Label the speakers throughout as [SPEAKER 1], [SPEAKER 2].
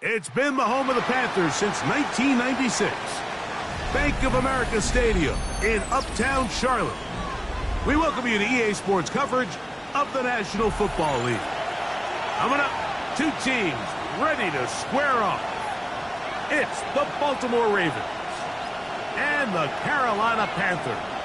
[SPEAKER 1] It's been the home of the Panthers since 1996. Bank of America Stadium in Uptown Charlotte. We welcome you to EA Sports coverage of the National Football League. Coming up, two teams ready to square off. It's the Baltimore Ravens and the Carolina Panthers.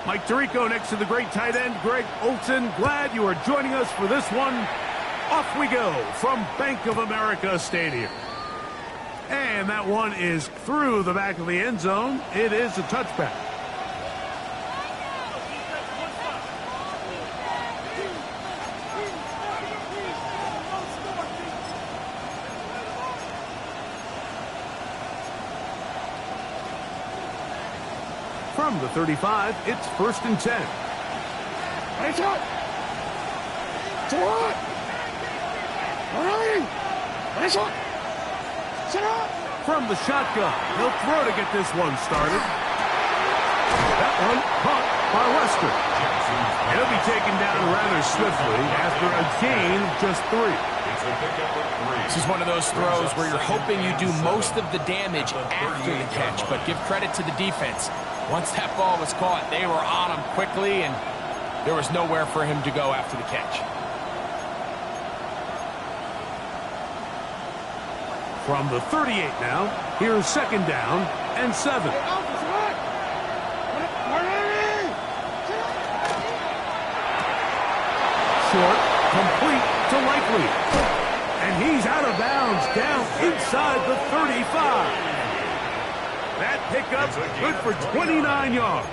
[SPEAKER 1] Mike Tirico next to the great tight end, Greg Olsen. Glad you are joining us for this one. Off we go from Bank of America Stadium. And that one is through the back of the end zone. It is a touchback. From the 35, it's 1st and 10.
[SPEAKER 2] Nice up. Sit up. Running. Nice up. Sit up.
[SPEAKER 1] From the shotgun, he'll throw to get this one started. That one caught by Lester. He'll be taken down rather swiftly after a gain of just 3.
[SPEAKER 3] This is one of those throws where you're hoping you do most of the damage after the catch, but give credit to the defense. Once that ball was caught, they were on him quickly, and there was nowhere for him to go after the catch.
[SPEAKER 1] From the 38 now, here's 2nd down and 7. Short, complete to Likely. And he's out of bounds, down inside the 35. That pickup good for 29 yards.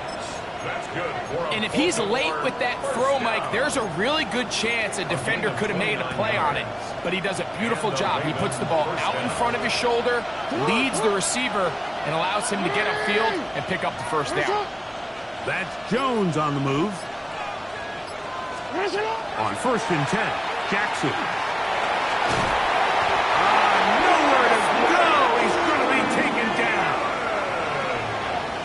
[SPEAKER 4] That's good.
[SPEAKER 3] And if he's late with that throw, Mike, there's a really good chance a defender could have made a play on it. But he does a beautiful job. He puts the ball out in front of his shoulder, leads the receiver, and allows him to get upfield and pick up the 1st down.
[SPEAKER 1] That's Jones on the move. On 1st and 10, Jackson. Nowhere to go. He's going to be taken down.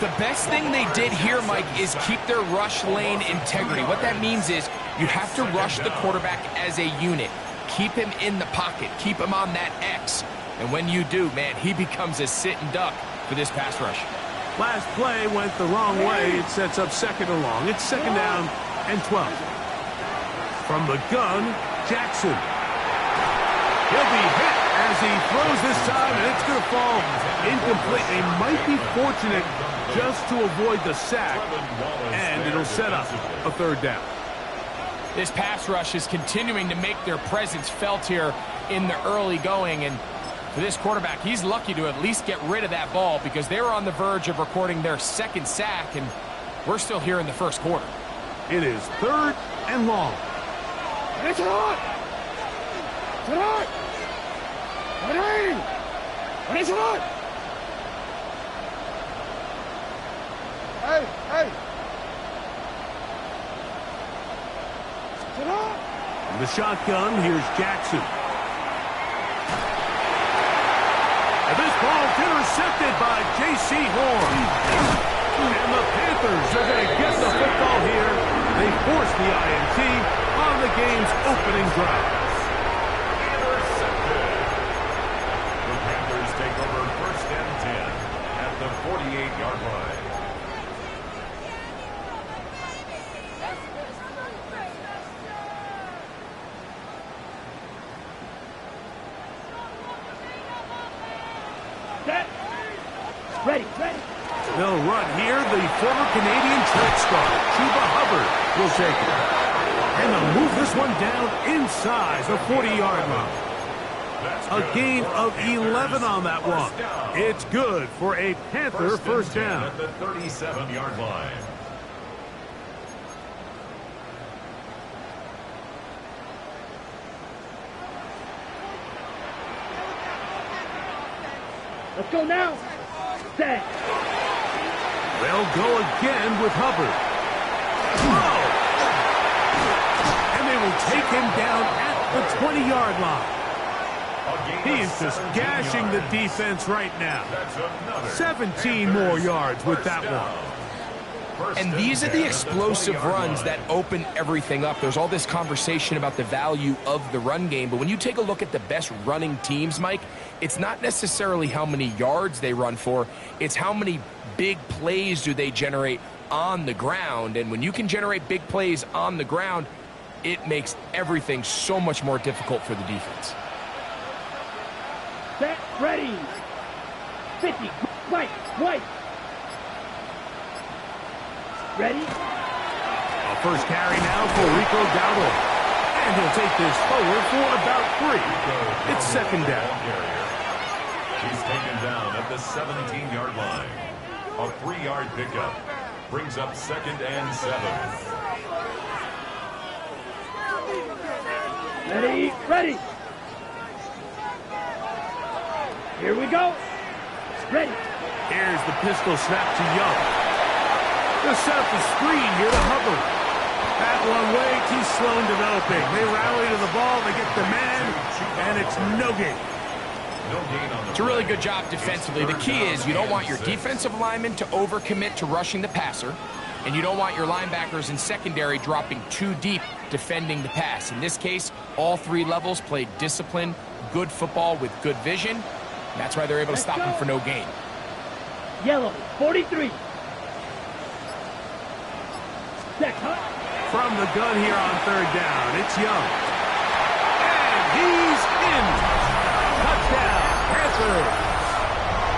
[SPEAKER 3] The best thing they did here, Mike, is keep their rush lane integrity. What that means is you have to rush the quarterback as a unit. Keep him in the pocket. Keep him on that X. And when you do, man, he becomes a sit and duck for this pass rush.
[SPEAKER 1] Last play went the wrong way. It sets up 2nd and long. It's 2nd down and 12. From the gun, Jackson. He'll be hit as he throws this time, and it's going to fall incomplete. They might be fortunate just to avoid the sack, and it'll set up a 3rd down.
[SPEAKER 3] This pass rush is continuing to make their presence felt here in the early going, and for this quarterback, he's lucky to at least get rid of that ball because they were on the verge of recording their 2nd sack, and we're still here in the 1st quarter.
[SPEAKER 1] It is 3rd and long.
[SPEAKER 2] It's on. It's on. Running. What is it on? Hey, hey.
[SPEAKER 1] From the shotgun, here's Jackson. And this ball's intercepted by J.C. Horn. And the Panthers are going to get the football here. They force the INT on the game's opening drive.
[SPEAKER 4] Intercepted. The Panthers take over 1st and 10 at the 48-yard line.
[SPEAKER 2] Ready, ready.
[SPEAKER 1] They'll run here. The former Canadian track star, Chuba Hubbard, will take it. And they'll move this one down inside the 40-yard line. A gain of 11 on that one. It's good for a Panther 1st down.
[SPEAKER 4] At the 37-yard line.
[SPEAKER 2] Let's go now. Set.
[SPEAKER 1] They'll go again with Hubbard. Throw! And they will take him down at the 20-yard line. He is just gashing the defense right now. 17 more yards with that one.
[SPEAKER 3] And these are the explosive runs that open everything up. There's all this conversation about the value of the run game, but when you take a look at the best running teams, Mike, it's not necessarily how many yards they run for, it's how many big plays do they generate on the ground. And when you can generate big plays on the ground, it makes everything so much more difficult for the defense.
[SPEAKER 2] Set. Ready. 50. White. Ready?
[SPEAKER 1] A first carry now for Rico Dowdle. And he'll take this forward for about 3. It's second down.
[SPEAKER 4] He's taken down at the 17-yard line. A 3-yard pickup brings up 2nd and 7.
[SPEAKER 2] Ready. Here we go. Ready.
[SPEAKER 1] Here's the pistol snap to Young. They'll set up the screen here to Hubbard. That one way, too slow in developing. They rally to the ball, they get the man, and it's no gain.
[SPEAKER 3] It's a really good job defensively. The key is you don't want your defensive linemen to overcommit to rushing the passer, and you don't want your linebackers in secondary dropping too deep defending the pass. In this case, all 3 levels played disciplined, good football with good vision. That's why they're able to stop him for no gain.
[SPEAKER 2] Yellow. 43.
[SPEAKER 1] From the gun here on 3rd down, it's Young. And he's in. Touchdown, Panthers.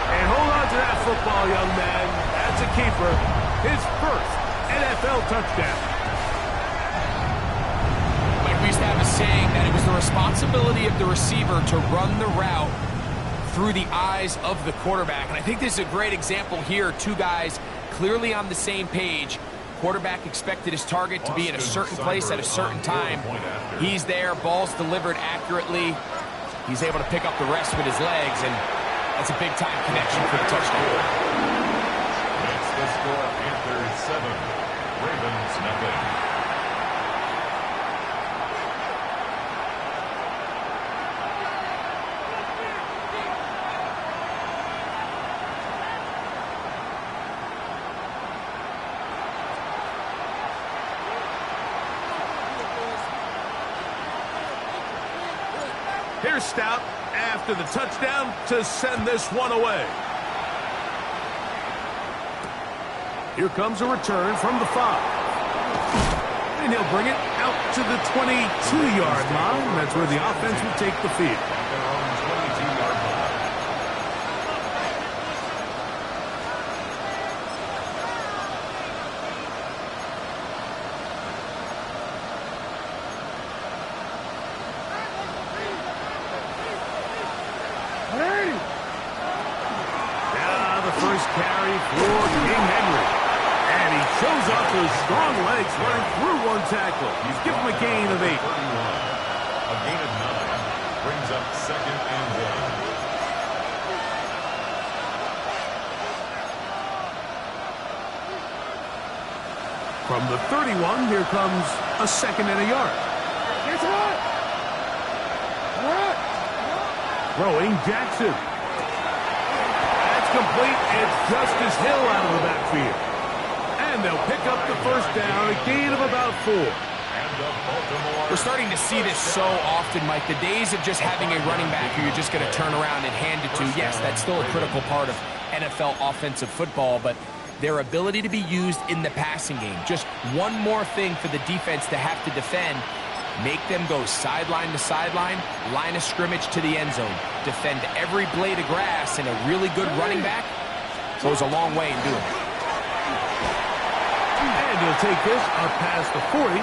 [SPEAKER 1] And hold on to that football, young man. That's a keeper. His first NFL touchdown.
[SPEAKER 3] Like we used to have a saying that it was the responsibility of the receiver to run the route through the eyes of the quarterback. And I think this is a great example here. 2 guys clearly on the same page. Quarterback expected his target to be in a certain place at a certain time. He's there, ball's delivered accurately. He's able to pick up the rest with his legs, and that's a big-time connection for the touchdown.
[SPEAKER 4] It's the score, Panthers 7, Ravens nothing.
[SPEAKER 1] Here's Stout after the touchdown to send this one away. Here comes a return from the 5. And he'll bring it out to the 22-yard line. That's where the offense will take the field. Carry for King Henry. And he shows up with strong legs running through one tackle. He's given him a gain of 8.
[SPEAKER 4] A gain of 9 brings up 2nd and 1.
[SPEAKER 1] From the 31, here comes a 2nd and a yard. Throwing Jackson. Complete. It's Justice Hill out of the backfield. And they'll pick up the first down, a gain of about 4.
[SPEAKER 3] We're starting to see this so often, Mike. The days of just having a running back who you're just going to turn around and hand it to, yes, that's still a critical part of NFL offensive football, but their ability to be used in the passing game. Just one more thing for the defense to have to defend. Make them go sideline to sideline, line of scrimmage to the end zone. Defend every blade of grass, and a really good running back goes a long way in doing it.
[SPEAKER 1] And he'll take this up past the 40,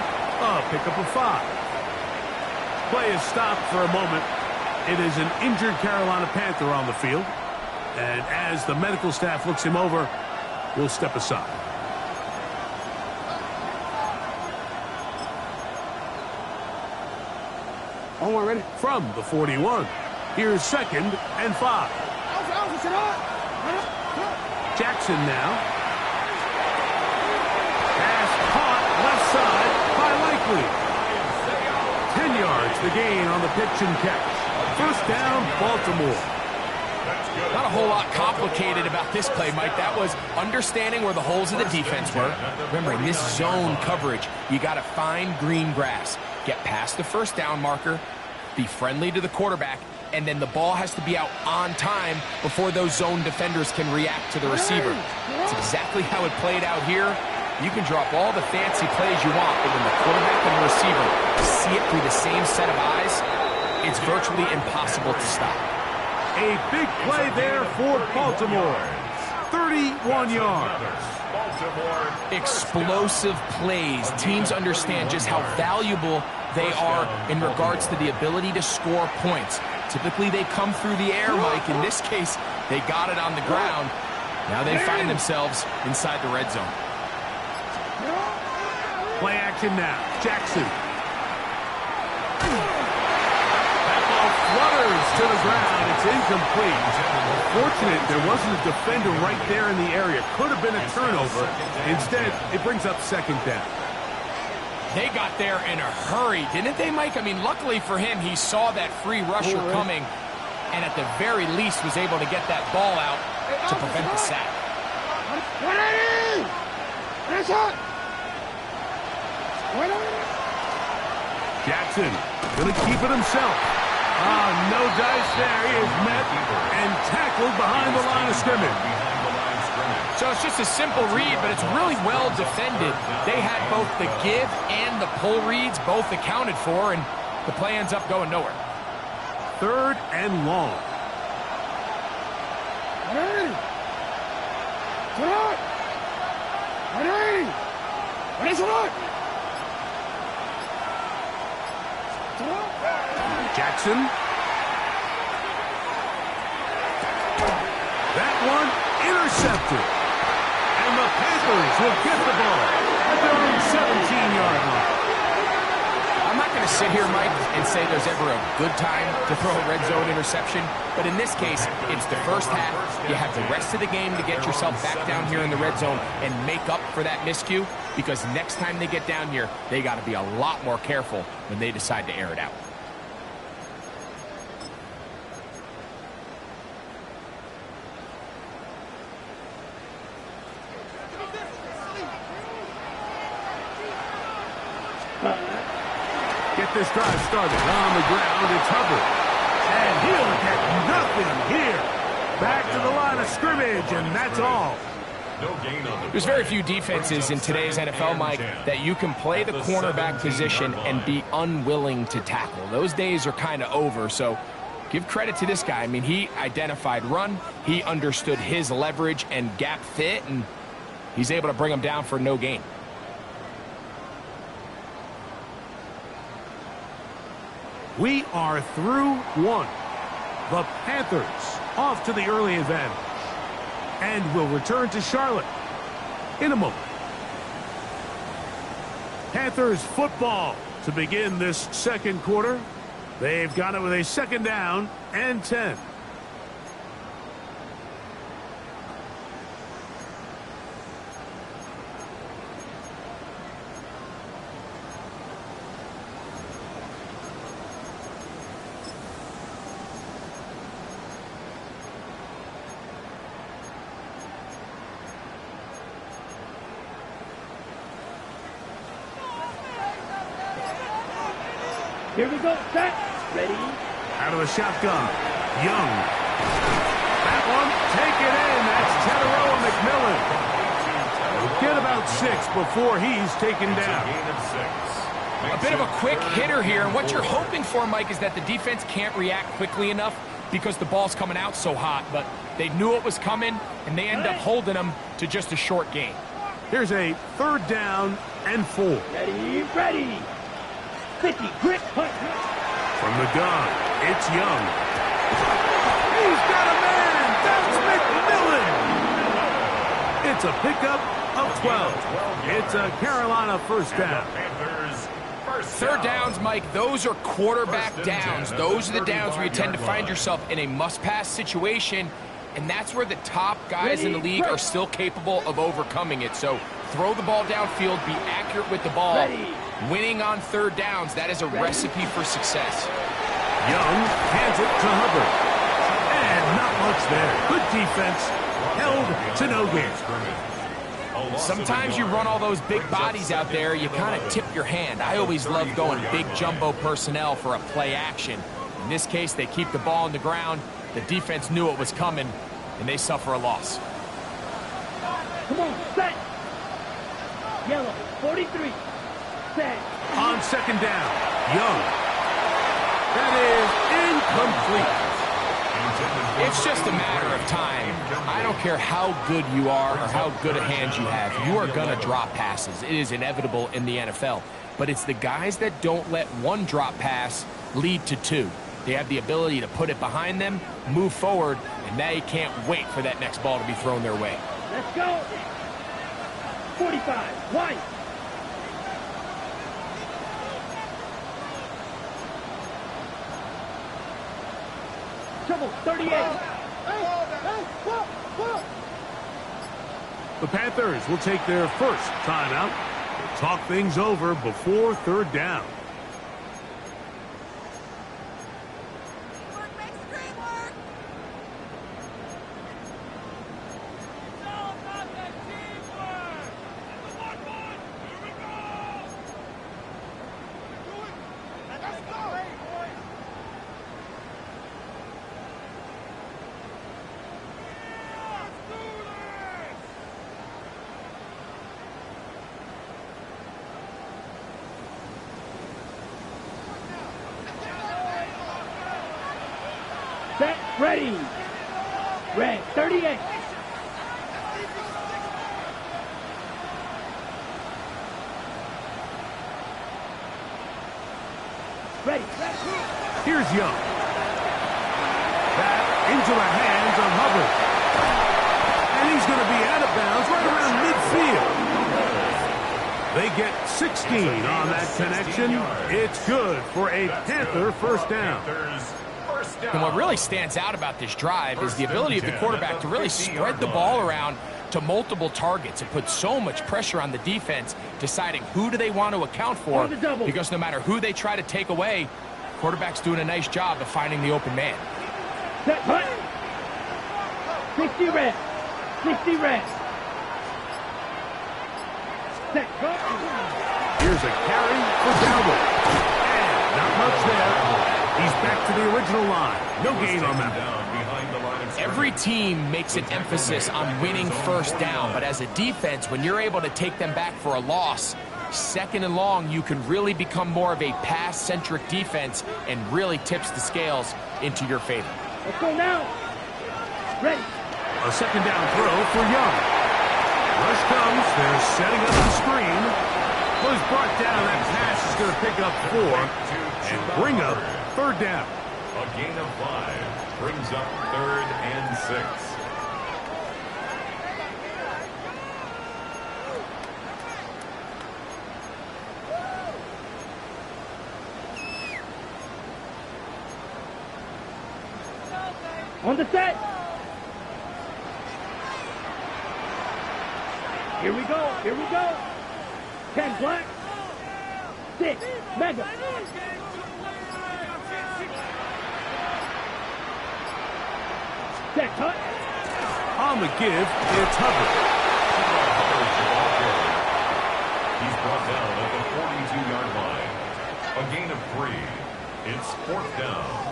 [SPEAKER 1] pickup of 5. Play is stopped for a moment. It is an injured Carolina Panther on the field. And as the medical staff looks him over, we'll step aside.
[SPEAKER 2] One ready.
[SPEAKER 1] From the 41, here's 2nd and 5. Jackson now. Pass caught left side by Likely. 10 yards the gain on the pitch and catch. First down, Baltimore.
[SPEAKER 3] Not a whole lot complicated about this play, Mike. That was understanding where the holes of the defense were. Remember, in this zone coverage, you got to find green grass. Get past the first down marker, be friendly to the quarterback, and then the ball has to be out on time before those zone defenders can react to the receiver. It's exactly how it played out here. You can drop all the fancy plays you want, but when the quarterback and the receiver see it through the same set of eyes, it's virtually impossible to stop.
[SPEAKER 1] A big play there for Baltimore. 31 yards.
[SPEAKER 3] Explosive plays. Teams understand just how valuable they are in regards to the ability to score points. Typically, they come through the air, Mike. In this case, they got it on the ground. Now they find themselves inside the red zone.
[SPEAKER 1] Play action now. Jackson. That ball flutters to the ground. It's incomplete. Fortunate there wasn't a defender right there in the area. Could have been a turnover. Instead, it brings up second down.
[SPEAKER 3] They got there in a hurry, didn't they, Mike? I mean, luckily for him, he saw that free rusher coming, and at the very least was able to get that ball out to prevent the sack.
[SPEAKER 1] Jackson gonna keep it himself. No dice there. He is met and tackled behind the line of scrimmage.
[SPEAKER 3] So it's just a simple read, but it's really well defended. They had both the give and the pull reads both accounted for, and the play ends up going nowhere.
[SPEAKER 1] Third and long. Jackson. That one intercepted. And the Panthers will get the ball at their own 17-yard line.
[SPEAKER 3] I'm not going to sit here, Mike, and say there's ever a good time to throw a red zone interception, but in this case, it's the first half. You have the rest of the game to get yourself back down here in the red zone and make up for that miscue, because next time they get down here, they got to be a lot more careful when they decide to air it out.
[SPEAKER 1] Get this drive started on the ground. It's Hubbard. And he'll get nothing here. Back to the line of scrimmage, and that's all.
[SPEAKER 3] There's very few defenses in today's NFL, Mike, that you can play the cornerback position and be unwilling to tackle. Those days are kind of over, so give credit to this guy. I mean, he identified run, he understood his leverage and gap fit, and he's able to bring him down for no gain.
[SPEAKER 1] We are through one. The Panthers off to the early advantage. And will return to Charlotte in a moment. Panthers football to begin this second quarter. They've got it with a second down and 10.
[SPEAKER 2] Here we go, set, ready.
[SPEAKER 1] Out of the shotgun, Young. That one, take it in. That's Teteroa McMillan. He'll get about 6 before he's taken down.
[SPEAKER 3] A bit of a quick hitter here, and what you're hoping for, Mike, is that the defense can't react quickly enough because the ball's coming out so hot, but they knew it was coming, and they end up holding them to just a short gain.
[SPEAKER 1] Here's a third down and 4.
[SPEAKER 2] Ready, ready. 50, grit, punt.
[SPEAKER 1] From the gun, it's Young. He's got a man. That's McMillan. It's a pickup of 12. It's a Carolina first down.
[SPEAKER 3] Third downs, Mike, those are quarterback downs. Those are the downs where you tend to find yourself in a must-pass situation, and that's where the top guys in the league are still capable of overcoming it. So throw the ball downfield, be accurate with the ball. Winning on third downs, that is a recipe for success.
[SPEAKER 1] Young hands it to Hubbard. And not much there. Good defense. Held to no gain.
[SPEAKER 3] Sometimes you run all those big bodies out there, you kind of tip your hand. I always love going big jumbo personnel for a play action. In this case, they keep the ball on the ground. The defense knew it was coming, and they suffer a loss.
[SPEAKER 2] Come on, set. Yellow, 43. Set.
[SPEAKER 1] On second down, Young. That is incomplete.
[SPEAKER 3] It's just a matter of time. I don't care how good you are or how good a hand you have. You are going to drop passes. It is inevitable in the NFL. But it's the guys that don't let one drop pass lead to two. They have the ability to put it behind them, move forward, and they can't wait for that next ball to be thrown their way.
[SPEAKER 2] Let's go. 45, white. Trouble, 38.
[SPEAKER 1] The Panthers will take their first timeout to talk things over before third down.
[SPEAKER 2] Set, ready. Red, 38. Ready.
[SPEAKER 1] Here's Young. Back into the hands of Hubbard. And he's going to be out of bounds right around midfield. They get 16 on that connection. It's good for a Panther first down.
[SPEAKER 3] And what really stands out about this drive is the ability of the quarterback to really spread the ball around to multiple targets. It puts so much pressure on the defense deciding who do they want to account for, because no matter who they try to take away, quarterback's doing a nice job of finding the open man.
[SPEAKER 2] Set, cut. 60 red. 60 red. Set, cut.
[SPEAKER 1] Here's a carry for Dalvin. And not much there. He's back to the original line. No gain on that.
[SPEAKER 3] Every team makes an emphasis on winning first down, but as a defense, when you're able to take them back for a loss, second and long, you can really become more of a pass-centric defense and really tips the scales into your favor.
[SPEAKER 2] Let's go now. Ready.
[SPEAKER 1] A second down throw for Young. Rush comes. They're setting up the screen. Was brought down. That pass is going to pick up 4 and bring up third down.
[SPEAKER 4] A gain of 5 brings up 3rd and 6.
[SPEAKER 2] On the set. Here we go. Here we go. 10 black. 6 mega. Set, cut.
[SPEAKER 1] On the give, it's Hubbard.
[SPEAKER 4] He's brought down at the 42-yard line. A gain of 3. It's 4th down.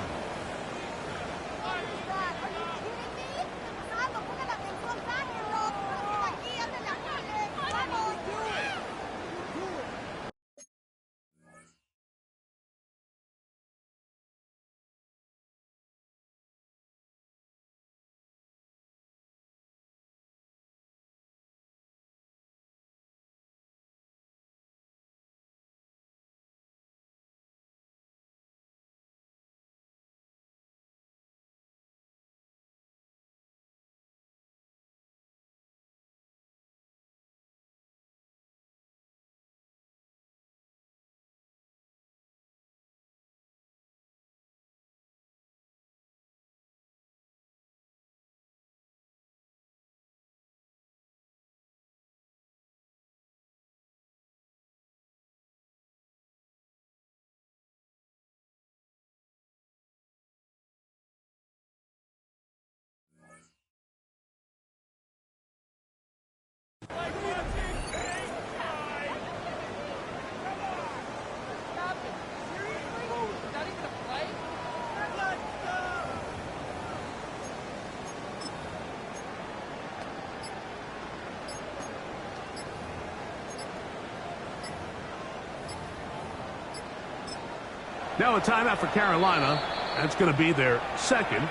[SPEAKER 1] Now a timeout for Carolina. That's going to be their second,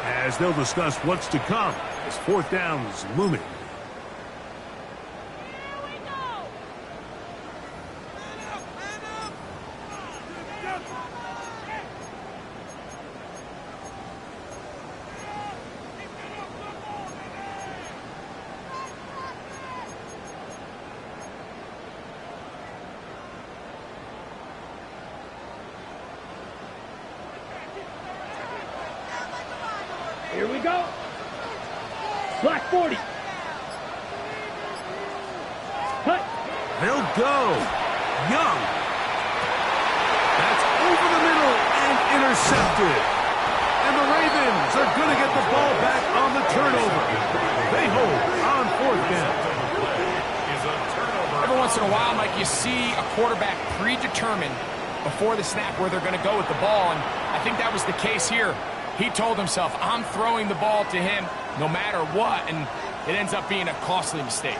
[SPEAKER 1] as they'll discuss what's to come as fourth down is looming.
[SPEAKER 2] Here we go. Black 40. Cut.
[SPEAKER 1] They'll go. Young. That's over the middle and intercepted. And the Ravens are going to get the ball back on the turnover. They hold on fourth down.
[SPEAKER 3] Every once in a while, Mike, you see a quarterback predetermined before the snap where they're going to go with the ball, and I think that was the case here. He told himself, I'm throwing the ball to him no matter what, and it ends up being a costly mistake.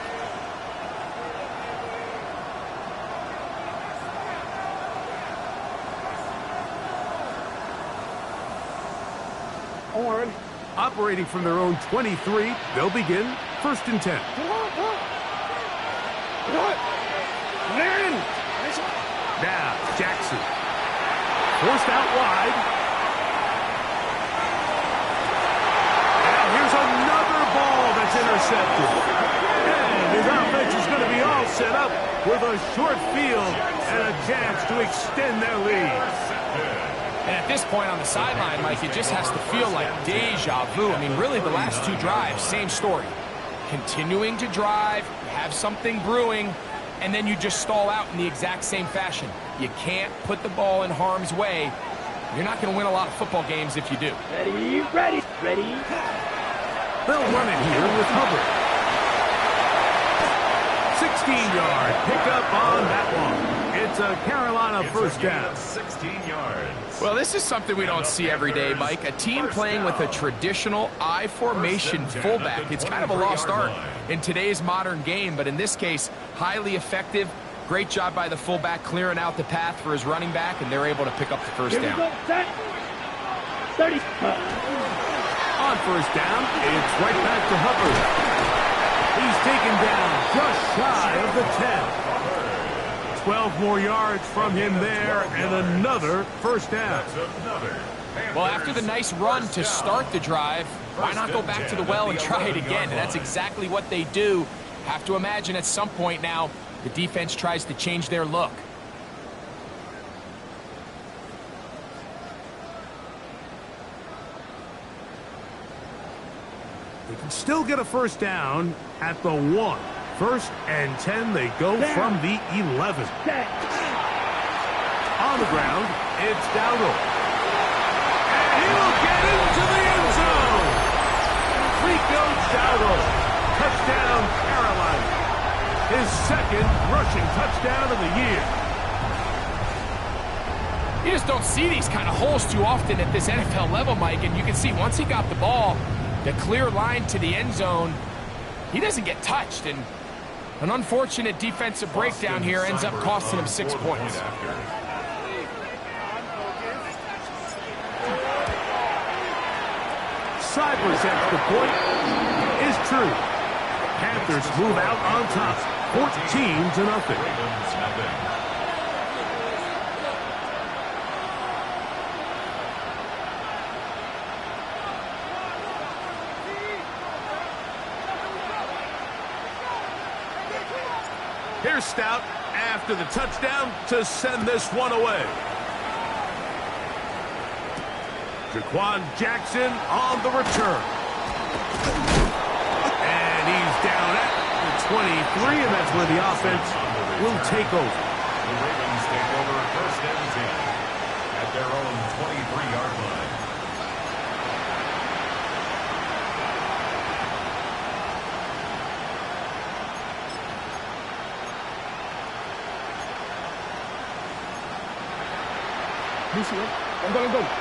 [SPEAKER 2] Horn.
[SPEAKER 1] Operating from their own 23, they'll begin 1st and 10. Now, Jackson. Forced out wide. Now here's another ball that's intercepted. And his offense is going to be all set up with a short field and a chance to extend their lead.
[SPEAKER 3] And at this point on the sideline, Mike, it just has to feel like deja vu. I mean, really, the last two drives, same story. Continuing to drive, have something brewing, and then you just stall out in the exact same fashion. You can't put the ball in harm's way. You're not going to win a lot of football games if you do.
[SPEAKER 2] Ready, ready, ready.
[SPEAKER 1] They'll run it here with Hubbard. 16-yard pickup on that one. It's a Carolina first down.
[SPEAKER 4] 16 yards.
[SPEAKER 3] Well, this is something we don't see every day, Mike. A team playing with a traditional I formation fullback. It's kind of a lost art in today's modern game, but in this case, highly effective. Great job by the fullback clearing out the path for his running back, and they're able to pick up the first down.
[SPEAKER 2] Set. 30.
[SPEAKER 1] On first down, it's right back to Hubbard. He's taken down just shy of the 10. 12 more yards from him there, and another first down.
[SPEAKER 3] Well, after the nice run to start the drive, why not go back to the well and try it again? And that's exactly what they do. Have to imagine at some point now, the defense tries to change their look.
[SPEAKER 1] They can still get a first down at the 1. 1st and 10, they go from the 11. On the ground, it's Dowdle. And he will get into the end zone. Rico Dowdle. Touchdown, Carolina. His second rushing touchdown of the year.
[SPEAKER 3] You just don't see these kind of holes too often at this NFL level, Mike, and you can see once he got the ball, the clear line to the end zone, he doesn't get touched, and an unfortunate defensive breakdown here ends up costing him 6 points.
[SPEAKER 1] Cyber's extra point is true. Panthers move out on top, 14-0. Here's Stout after the touchdown to send this one away. Jaquan Jackson on the return. And he's down at the 23, and that's where the offense will take over.
[SPEAKER 4] The Ravens take over 1st and 10 at their own 23-yard line.
[SPEAKER 2] Go.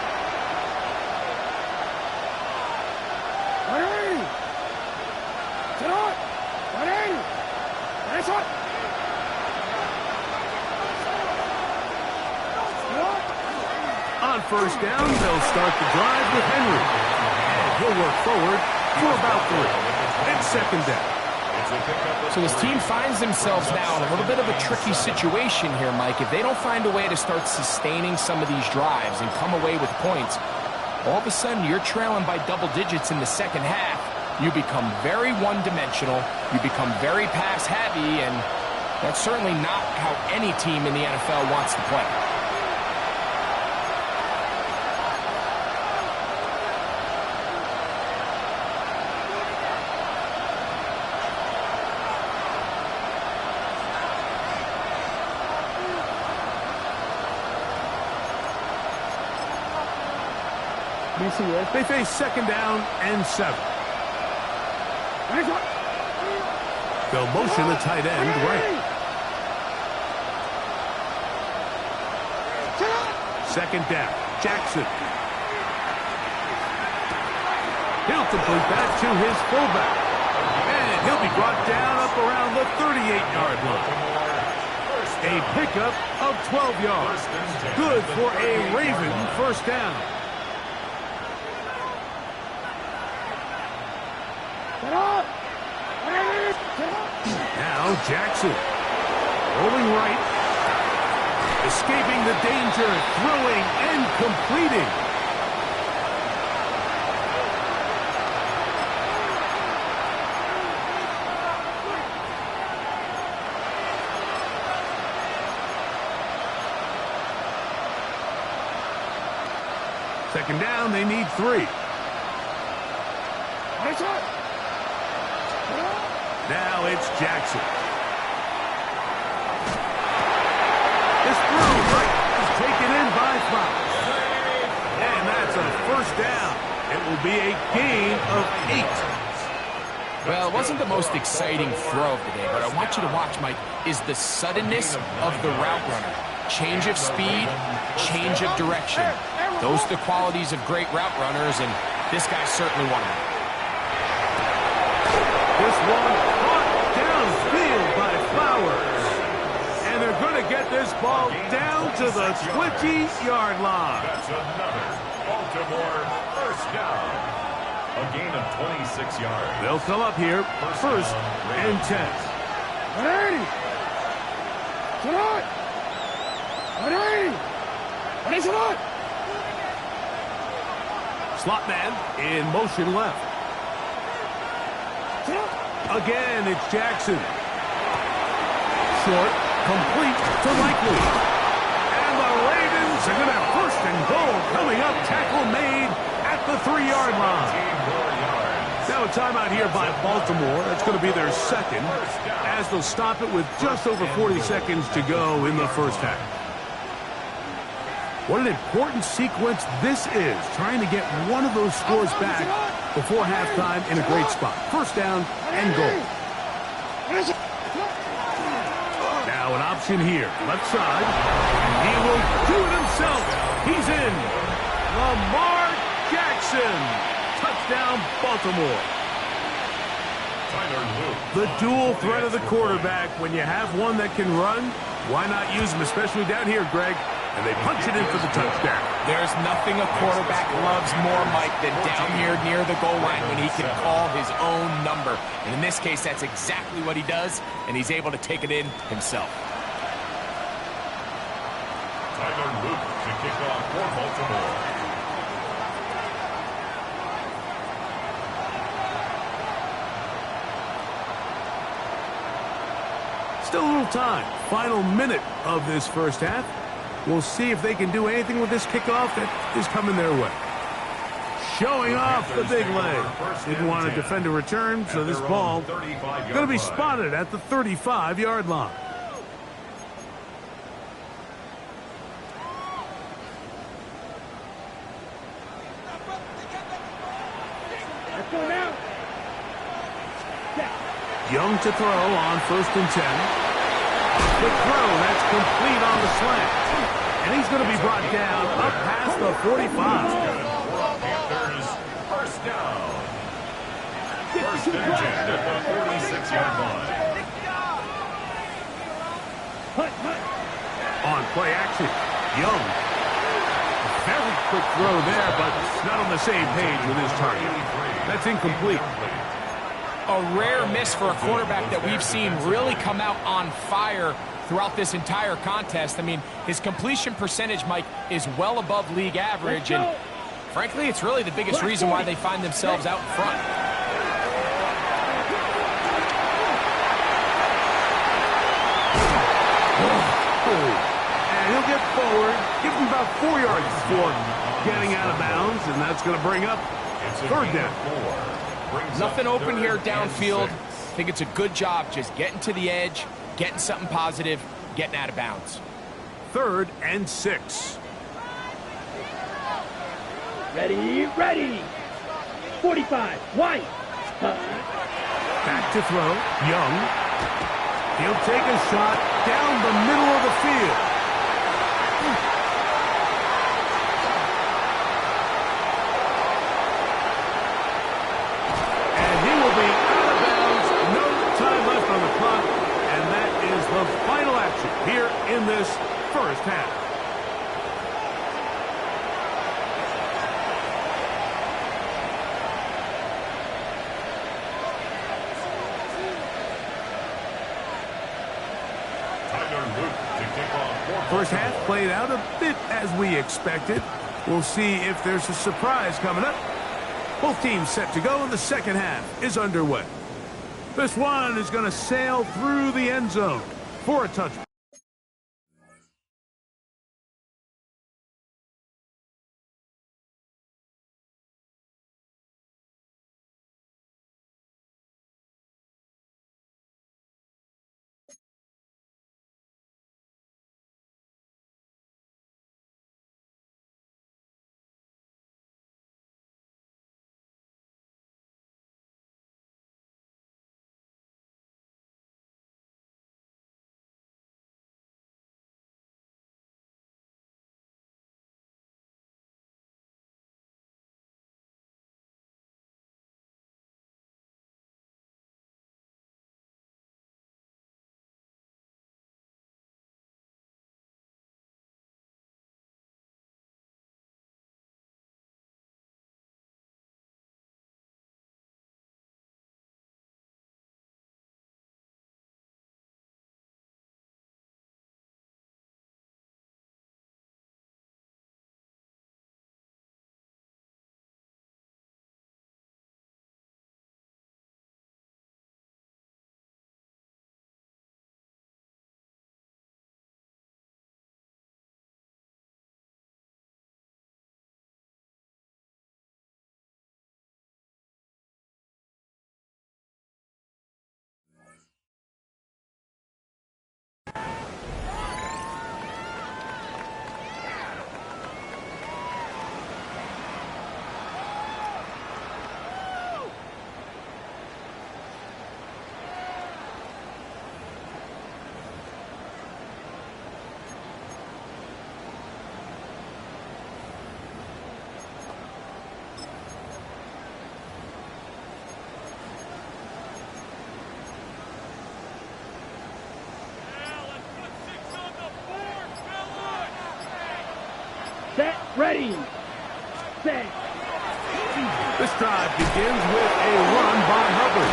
[SPEAKER 1] On first down, they'll start the drive with Henry. And he'll work forward for about 3. It's second down.
[SPEAKER 3] So this team finds themselves now in a little bit of a tricky situation here, Mike. If they don't find a way to start sustaining some of these drives and come away with points, all of a sudden you're trailing by double digits in the second half. You become very one-dimensional. You become very pass-heavy, and that's certainly not how any team in the NFL wants to play.
[SPEAKER 1] They face second down and 7. They'll motion the tight end right. Second down, Jackson. He'll complete that to his fullback. And he'll be brought down up around the 38-yard line. A pickup of 12 yards. Good for a Raven first down. Now Jackson, rolling right, escaping the danger, throwing and completing. Second down, they need 3. Now it's Jackson. This throw right is taken in by Flowers. And that's a first down. It will be a gain of 8.
[SPEAKER 3] Well, it wasn't the most exciting throw of the day, but I want you to watch, Mike, is the suddenness of the route runner. Change of speed, change of direction. Those are the qualities of great route runners, and this guy's certainly one of them.
[SPEAKER 1] This one caught downfield by Flowers. And they're going to get this ball down to the 20-yard line.
[SPEAKER 4] That's another Baltimore first down. A gain of 26 yards.
[SPEAKER 1] They'll come up here, first and 10. Slot man in motion left. Again, it's Jackson. Short, complete to Likely. And the Ravens are going to have first and goal coming up. Tackle made at the 3-yard line. Now a timeout here by Baltimore. That's going to be their second, as they'll stop it with just over 40 seconds to go in the first half. What an important sequence this is, trying to get one of those scores back before halftime in a great spot. First down and goal. Now an option here, left side, and he will do it himself. He's in. Lamar Jackson. Touchdown, Baltimore. The dual threat of the quarterback. When you have one that can run, why not use him, especially down here, Greg? And they punch it in for the touchdown.
[SPEAKER 3] There's nothing a quarterback loves more, Mike, than down here near the goal line when he can call his own number. And in this case, that's exactly what he does, and he's able to take it in himself.
[SPEAKER 4] Tyler Luke to kick off for Baltimore.
[SPEAKER 1] Still a little time. Final minute of this first half. We'll see if they can do anything with this kickoff that is coming their way. Showing off the big leg. Didn't want to defend a return, so this ball going to be spotted at the 35-yard line. Young to throw on first and 10. The throw, that's complete on the slant. And he's going to be brought down up past the 45.
[SPEAKER 4] Panthers first down. First and 10 at the 46-yard line.
[SPEAKER 1] On play action, Young Very quick throw there, but not on the same page with his target. That's incomplete.
[SPEAKER 3] A rare miss for a quarterback that we've seen really come out on fire throughout this entire contest. I mean, his completion percentage, Mike, is well above league average, and frankly, it's really the biggest reason why they find themselves out in front.
[SPEAKER 1] And he'll get forward, give him about 4 yards before getting out of bounds, and that's going to bring up third down.
[SPEAKER 3] Nothing open here downfield. I think it's a good job just getting to the edge, getting something positive, getting out of bounds.
[SPEAKER 1] 3rd and 6.
[SPEAKER 2] Ready, ready. 45, wide.
[SPEAKER 1] Back to throw, Young. He'll take a shot down the middle of the field. And he will be out of bounds. No time left on the clock. And that is the final action here in this first half. First half played out a bit as we expected. We'll see if there's a surprise coming up. Both teams set to go, and the second half is underway. This one is going to sail through the end zone for a touchdown.
[SPEAKER 2] Set, ready, set.
[SPEAKER 1] This drive begins with a run by Hubbard.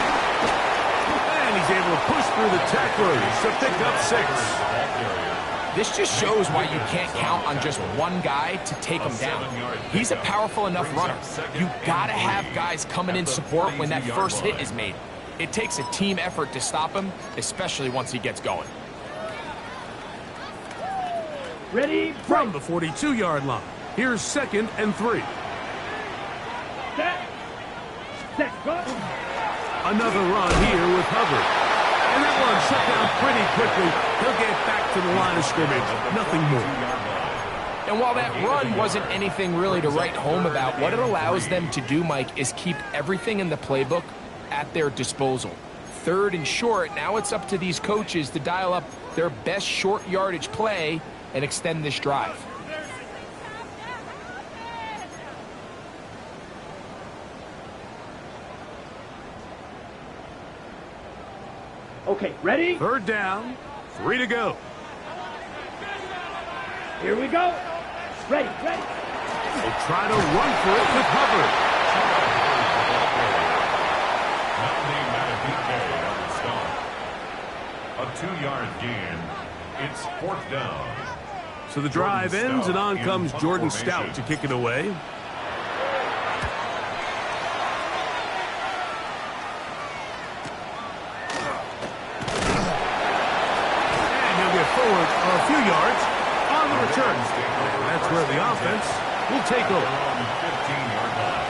[SPEAKER 1] And he's able to push through the tacklers to pick up 6.
[SPEAKER 3] This just shows why you can't count on just one guy to take him down. He's a powerful enough runner. You gotta have guys coming in support when that first hit is made. It takes a team effort to stop him, especially once he gets going.
[SPEAKER 2] Ready,
[SPEAKER 1] From the 42-yard line, here's 2nd and 3.
[SPEAKER 2] set, set, go.
[SPEAKER 1] Another run here with Hubbard. And that one shut down pretty quickly. He'll get back to the line of scrimmage. Nothing more.
[SPEAKER 3] And while that run wasn't anything really to write home about, what it allows them to do, Mike, is keep everything in the playbook at their disposal. 3rd and short, now it's up to these coaches to dial up their best short yardage play and extend this drive.
[SPEAKER 2] Okay, ready?
[SPEAKER 1] 3rd down, 3 to go.
[SPEAKER 2] Here we go. Ready, ready.
[SPEAKER 1] Will try to run for it with Hubbard.
[SPEAKER 4] A 2-yard gain. It's 4th down.
[SPEAKER 1] So the drive ends, and on comes Jordan Stout to kick it away. And he'll get forward a few yards on the return. That's where the offense will take over.
[SPEAKER 4] 15-yard line.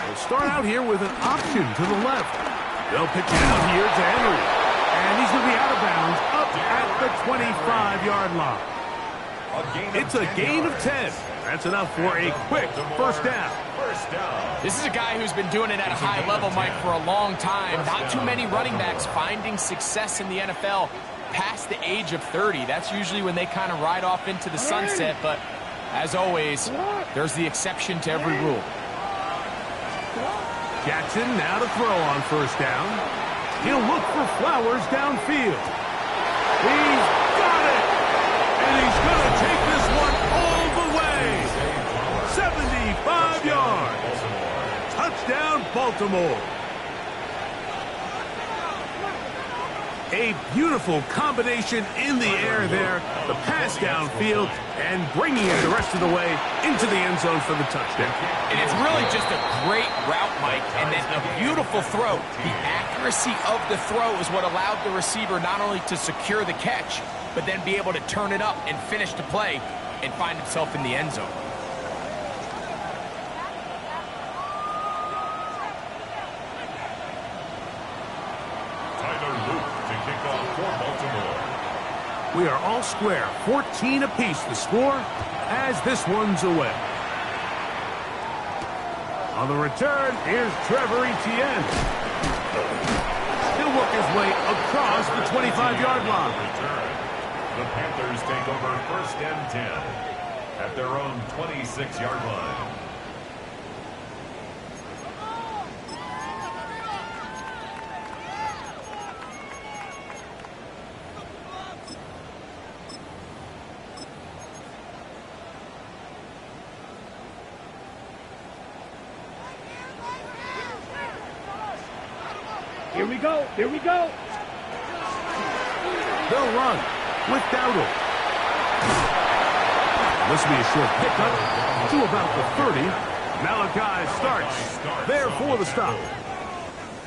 [SPEAKER 1] They'll start out here with an option to the left. They'll pitch it out here to Henry. And he's going to be out of bounds up at the 25-yard line. It's a gain of 10. That's enough for a quick first down.
[SPEAKER 3] This is a guy who's been doing it at a high level, Mike, for a long time. Not too many running backs finding success in the NFL past the age of 30. That's usually when they kind of ride off into the sunset, but as always, there's the exception to every rule.
[SPEAKER 1] Jackson now to throw on first down. He'll look for Flowers downfield. He's got it! And he's going to take this one all the way. 75 yards. Touchdown, Baltimore. A beautiful combination in the air there. The pass downfield and bringing it the rest of the way into the end zone for the touchdown.
[SPEAKER 3] And it's really just a great route, Mike, and then a beautiful throw. The accuracy of the throw is what allowed the receiver not only to secure the catch, but then be able to turn it up and finish the play and find himself in the end zone.
[SPEAKER 1] We are all square, 14 apiece the score as this one's away. On the return, here's Trevor Etienne. He'll work his way across the 25-yard line.
[SPEAKER 4] The Panthers take over 1st and 10 at their own 26-yard line.
[SPEAKER 2] Here we go. Here we go.
[SPEAKER 1] They'll run with Dowdle. This will be a short pickup to about the 30. Malachi starts there for the stop.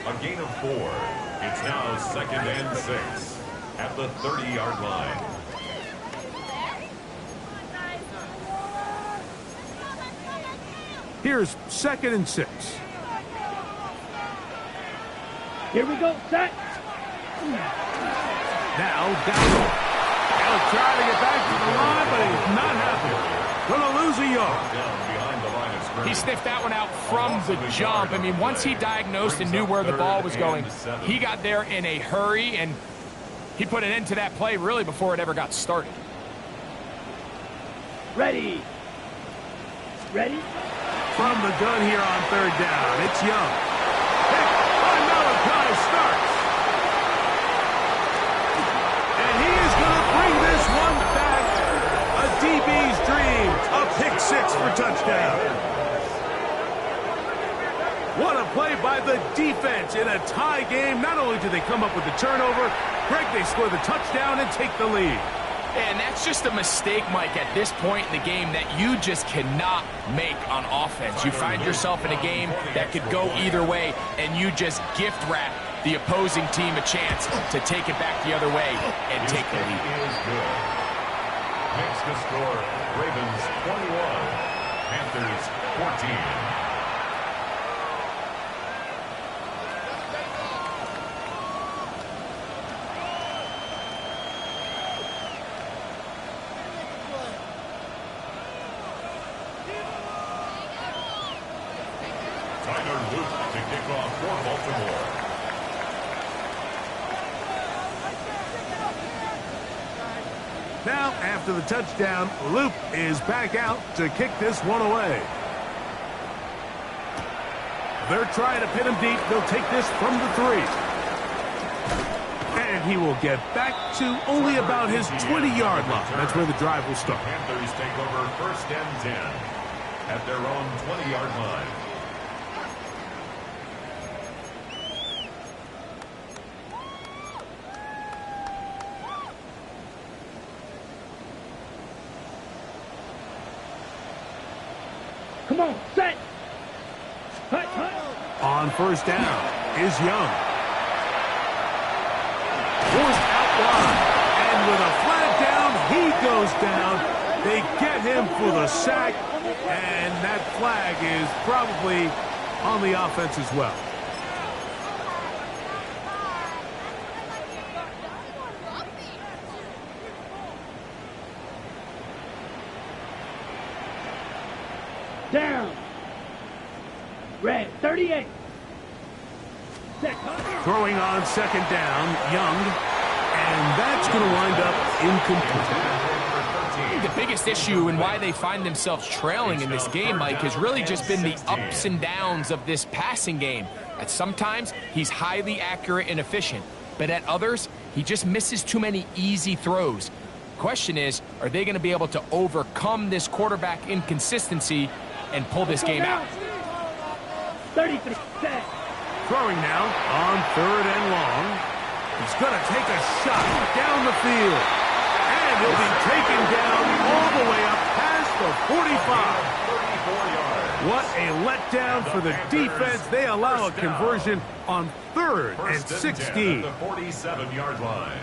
[SPEAKER 4] A gain of 4. It's now 2nd and 6 at the 30-yard line.
[SPEAKER 1] Here's 2nd and 6.
[SPEAKER 2] Here we go. Set.
[SPEAKER 1] Now Dowdle. He'll try to get back to the line, but he's not happy. Going to lose a yard.
[SPEAKER 4] Down behind the line of scrimmage.
[SPEAKER 3] He sniffed that one out from the jump. I mean, once he diagnosed and knew where the ball was going, he got there in a hurry, and he put an end to that play really before it ever got started.
[SPEAKER 2] Ready. Ready.
[SPEAKER 1] From the gun here on 3rd down, it's Young. Picked by Malachi starts. And he is going to bring this one back. A DB's dream. A pick 6 for touchdown. What a play by the defense in a tie game. Not only did they come up with the turnover, Greg, they score the touchdown and take the lead.
[SPEAKER 3] And that's just a mistake, Mike, at this point in the game that you just cannot make on offense. You find yourself in a game that could go either way, and you just gift wrap the opposing team a chance to take it back the other way and take the lead.
[SPEAKER 4] Is good. Makes the score Ravens 21, Panthers 14. Gunner Luke to kick off for Baltimore.
[SPEAKER 1] Now, after the touchdown, Luke is back out to kick this one away. They're trying to pin him deep. They'll take this from the 3. And he will get back to only about his 20-yard line. That's where the drive will start.
[SPEAKER 4] Panthers take over 1st and 10 at their own 20-yard line.
[SPEAKER 2] Come on, set. Hut, hut.
[SPEAKER 1] On 1st down is Young. Forced out wide. And with a flag down, he goes down. They get him for the sack. And that flag is probably on the offense as well.
[SPEAKER 2] Down. Red, 38. Set.
[SPEAKER 1] Throwing on 2nd down, Young. And that's going to wind up incomplete.
[SPEAKER 3] The biggest issue and why they find themselves trailing in this game, Mike, has really just been the ups and downs of this passing game. At sometimes, he's highly accurate and efficient, but at others, he just misses too many easy throws. Question is, are they going to be able to overcome this quarterback inconsistency and pull this game out?
[SPEAKER 2] 33. Set.
[SPEAKER 1] Throwing now on 3rd and long. He's going to take a shot down the field. And he'll be taken down all the way up past the 45.
[SPEAKER 4] 34 yards.
[SPEAKER 1] What a letdown for the defense. They allow a conversion on 3rd and 16.
[SPEAKER 4] At the 47-yard line.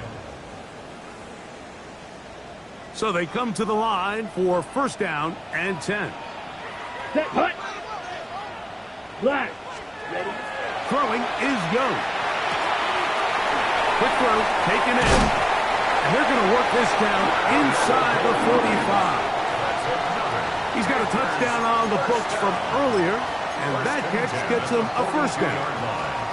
[SPEAKER 1] So they come to the line for 1st down and 10.
[SPEAKER 2] Set. Hut. Black. Ready.
[SPEAKER 1] Throwing is Young. Quick throw, taken in. And they're going to work this down inside the 45. He's got a touchdown on the books from earlier, and that catch gets him a 1st down.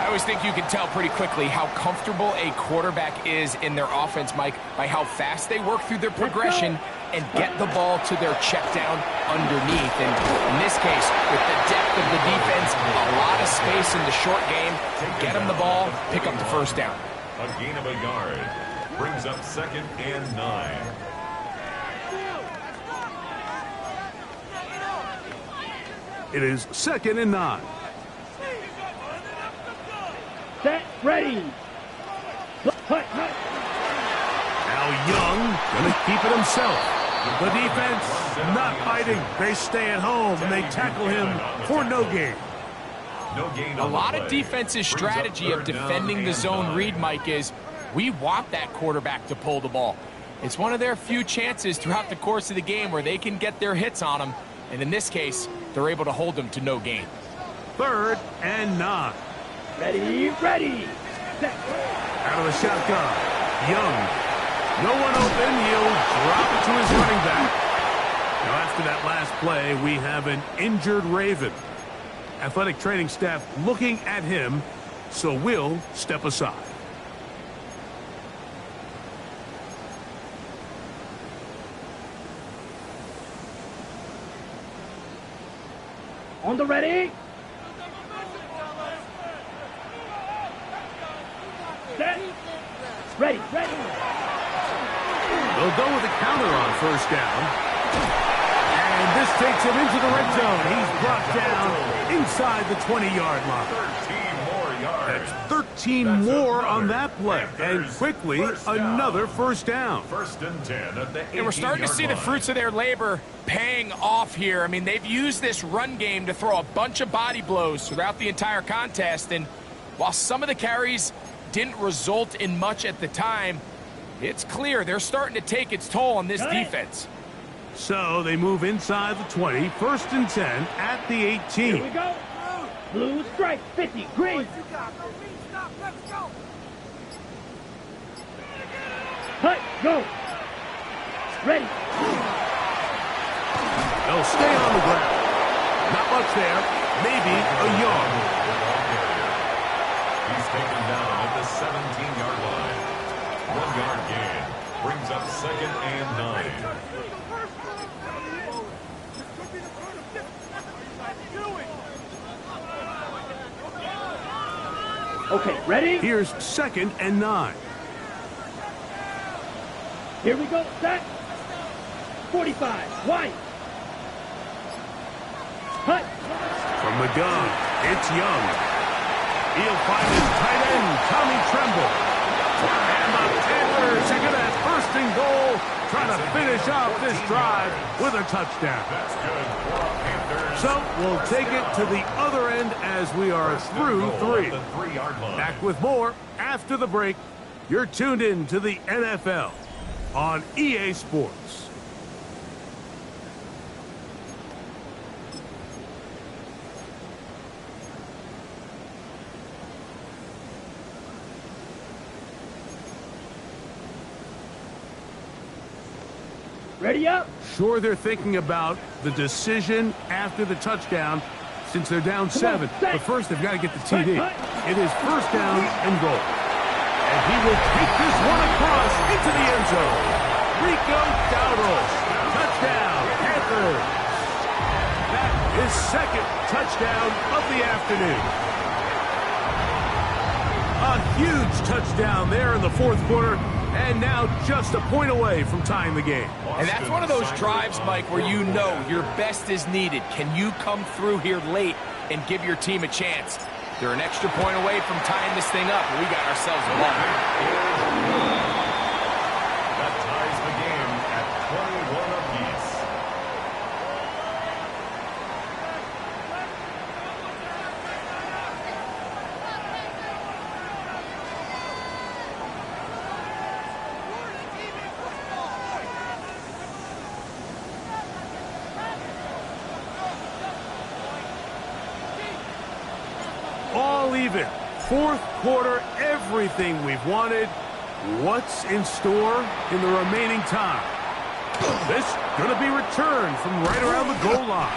[SPEAKER 3] I always think you can tell pretty quickly how comfortable a quarterback is in their offense, Mike, by how fast they work through their progression and get the ball to their check down underneath. And in this case, with the depth of the defense, a lot of space in the short game, get them the ball, pick up the 1st down.
[SPEAKER 4] A gain of a yard brings up 2nd and 9.
[SPEAKER 1] It is 2nd and 9.
[SPEAKER 2] Set. Ready. Hut, hut.
[SPEAKER 1] Now Young going to keep it himself. The defense not fighting. They stay at home and they tackle him for no gain.
[SPEAKER 4] No gain
[SPEAKER 3] A
[SPEAKER 4] on
[SPEAKER 3] lot
[SPEAKER 4] the
[SPEAKER 3] of
[SPEAKER 4] play.
[SPEAKER 3] defense's
[SPEAKER 4] Brings up
[SPEAKER 3] strategy of
[SPEAKER 4] 3rd down
[SPEAKER 3] defending the
[SPEAKER 4] and
[SPEAKER 3] zone
[SPEAKER 4] 9.
[SPEAKER 3] read, Mike, is we want that quarterback to pull the ball. It's one of their few chances throughout the course of the game where they can get their hits on him. And in this case, they're able to hold them to no gain.
[SPEAKER 1] 3rd and 9.
[SPEAKER 2] Ready. Ready. Set.
[SPEAKER 1] Out of the shotgun. Young. No one open. He'll drop it to his running back. Now after that last play, we have an injured Raven. Athletic training staff looking at him, so we'll step aside.
[SPEAKER 2] On the ready. Set. Ready. Ready.
[SPEAKER 1] They'll go with a counter on 1st down. And this takes him into the red zone. He's brought down inside the 20-yard line.
[SPEAKER 4] 13 more yards.
[SPEAKER 1] That's 13 more on that play. And quickly, another 1st down.
[SPEAKER 4] 1st and 10 at the 18-yard line.
[SPEAKER 3] And we're starting to see the fruits of their labor paying off here. I mean, they've used this run game to throw a bunch of body blows throughout the entire contest. And while some of the carries didn't result in much at the time, it's clear they're starting to take its toll on this defense.
[SPEAKER 1] So they move inside the 20, 1st and 10 at the 18.
[SPEAKER 2] Here we go. Blue stripe. 50. Green. Hut. Go. Ready.
[SPEAKER 1] They'll stay on the ground. Not much there. maybe a yard.
[SPEAKER 4] He's taken down at the 17-yard line. 1-yard gain brings up 2nd and 9.
[SPEAKER 2] Okay, ready?
[SPEAKER 1] Here's 2nd and 9.
[SPEAKER 2] Here we go. Set. 45. Wide. Cut.
[SPEAKER 1] From the gun, it's Young. He'll find his tight end, Tommy Tremble. And the Panthers are going to have first and goal, trying to finish off this drive with a touchdown.
[SPEAKER 4] That's good for the Panthers.
[SPEAKER 1] So we'll take it to the other end as we are through 3.
[SPEAKER 4] The 3-yard line.
[SPEAKER 1] Back with more after the break. You're tuned in to the NFL on EA Sports.
[SPEAKER 2] Ready up.
[SPEAKER 1] Sure, they're thinking about the decision after the touchdown since they're down 7. But first, they've got to get the TD. It is first down and goal. And he will take this one across into the end zone. Rico Dowdle. Touchdown, Panthers. That is 2nd touchdown of the afternoon. A huge touchdown there in the 4th quarter. And now just a point away from tying the game.
[SPEAKER 3] And that's one of those drives, Mike, where you know your best is needed. Can you come through here late and give your team a chance? They're an extra point away from tying this thing up. We got ourselves a one.
[SPEAKER 4] That ties the game at 21 apiece.
[SPEAKER 1] All even. 4th quarter, everything we've wanted. What's in store in the remaining time? This going to be returned from right around the goal line.